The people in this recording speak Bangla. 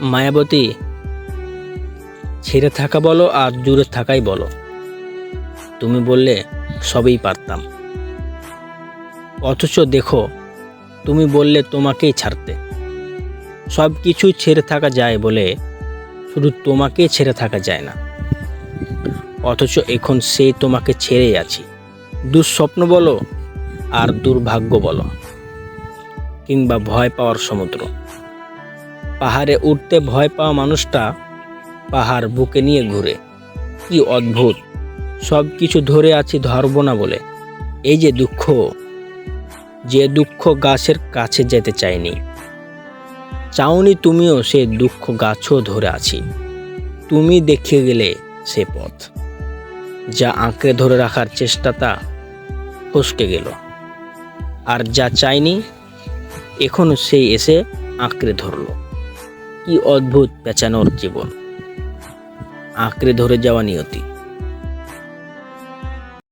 মায়াবতী, ছেড়ে থাকা বলো আর দূরে থাকাই বলো, তুমি বললে সবই পারতাম। অথচ দেখো, তুমি বললে তোমাকেই ছাড়তে। সব কিছুই ছেড়ে থাকা যায় বলে শুধু তোমাকেই ছেড়ে থাকা যায় না। অথচ এখন সেই তোমাকে ছেড়েই আছি। দুঃস্বপ্ন বলো আর দুর্ভাগ্য বলো, কিংবা ভয় পাওয়ার সমুদ্র। পাহাড়ে উঠতে ভয় পাওয়া মানুষটা পাহাড় বুকে নিয়ে ঘুরে। কি অদ্ভুত, সব কিছু ধরে আছি ধরব না বলে। এই যে দুঃখ, যে দুঃখ গাছের কাছে যেতে চাইনি, চাওনি তুমিও, সে দুঃখ গাছও ধরে আছি। তুমি দেখিয়ে গেলে সে পথ, যা আঁকড়ে ধরে রাখার চেষ্টাটা ফসকে গেল। আর যা চাইনি এখনো সেই এসে আঁকড়ে ধরলো। কি অদ্ভুত পেঁচানোর জীবন, আঁকড়ে ধরে যাওয়া নিয়তি।